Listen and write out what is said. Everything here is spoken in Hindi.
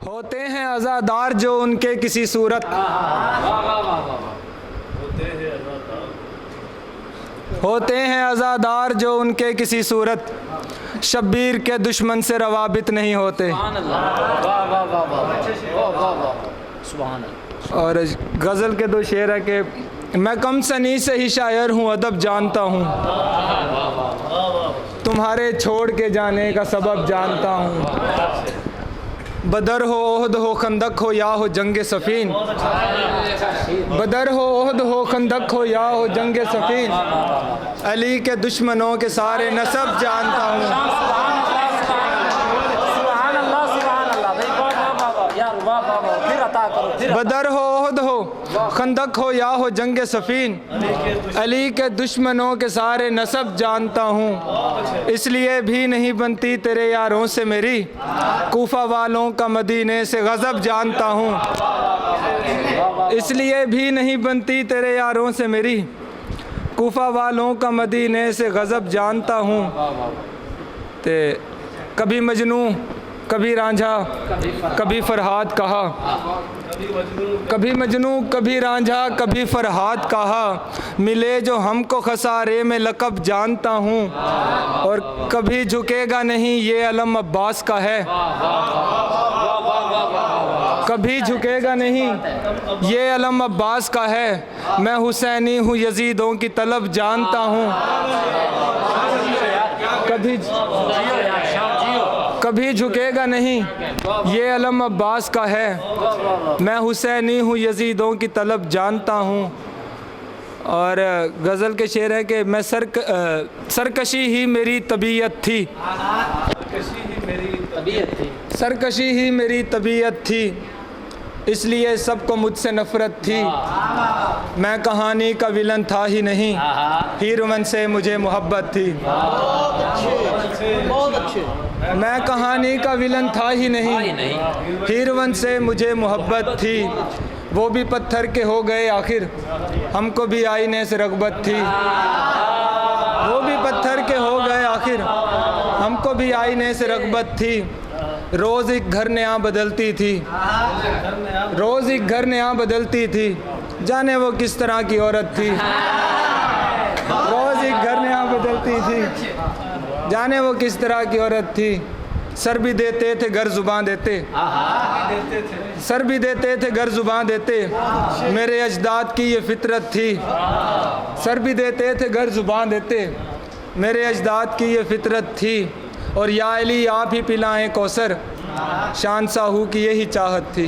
होते हैं अज़ादार जो उनके किसी सूरत होते हैं अज़ादार जो उनके किसी सूरत शब्बीर के दुश्मन से रवाबित नहीं होते। और गज़ल के दो शेर है कि मैं कम सनी से ही शायर हूँ, अदब जानता हूँ, तुम्हारे छोड़ के जाने का सबब जानता हूँ। बदर हो ओहद हो खंदक हो या हो जंगे सफ़ीन, बदर हो ओहद हो खंदक हो या हो जंगे सफ़ीन, अली के दुश्मनों के सारे नसब जानता हूँ। बदर हो ओहद हो खंदक हो या हो जंगे सफ़ीन, अली के दुश्मनों के सारे नसब जानता हूँ। इसलिए भी नहीं बनती तेरे यारों से मेरी, कूफा वालों का मदीने से गज़ब जानता हूँ। इसलिए भी नहीं बनती तेरे यारों से मेरी, कूफा वालों का मदीने से गज़ब जानता हूँ। ते कभी मजनू कभी रांझा कभी फरहाद कहा, कभी मजनू कभी रांझा कभी फरहाद कहा, मिले जो हमको खसारे में लक़ब जानता हूँ। और कभी झुकेगा नहीं ये अलम अब्बास का है, कभी झुकेगा नहीं ये अलम अब्बास का है। मैं हुसैनी हूँ यजीदों की तलब जानता हूँ, कभी झुकेगा नहीं ये अलम अब्बास का है। मैं हुसैनी हूँ यजीदों की तलब जानता हूँ। और गज़ल के शेर है कि मैं सरकशी ही मेरी तबीयत थी, सरकशी ही मेरी तबीयत थी, इसलिए सबको मुझसे नफ़रत थी। मैं कहानी का विलन था ही नहीं, हीरोइन से मुझे मोहब्बत थी। मैं कहानी का विलन था ही नहीं, हीरोइन से मुझे मोहब्बत थी। वो भी पत्थर के हो गए आखिर, हमको भी आईने से रग़बत थी। वो भी पत्थर के हो गए आखिर, हमको भी आईने से रग़बत थी। रोज़ एक घर नया बदलती थी, रोज़ एक घर नया बदलती थी, जाने वो किस तरह की औरत थी। रोज़ एक घर नया बदलती थी, जाने वो किस तरह की औरत थी। सर भी देते थे घर ज़ुबान देते, सर भी देते थे घर ज़ुबान देते, मेरे अजदाद की ये फितरत थी। सर भी देते थे घर ज़ुबान देते, मेरे अजदाद की ये फितरत थी। और या अली आप ही पिलाएं कौसर, शान साहू की यही चाहत थी।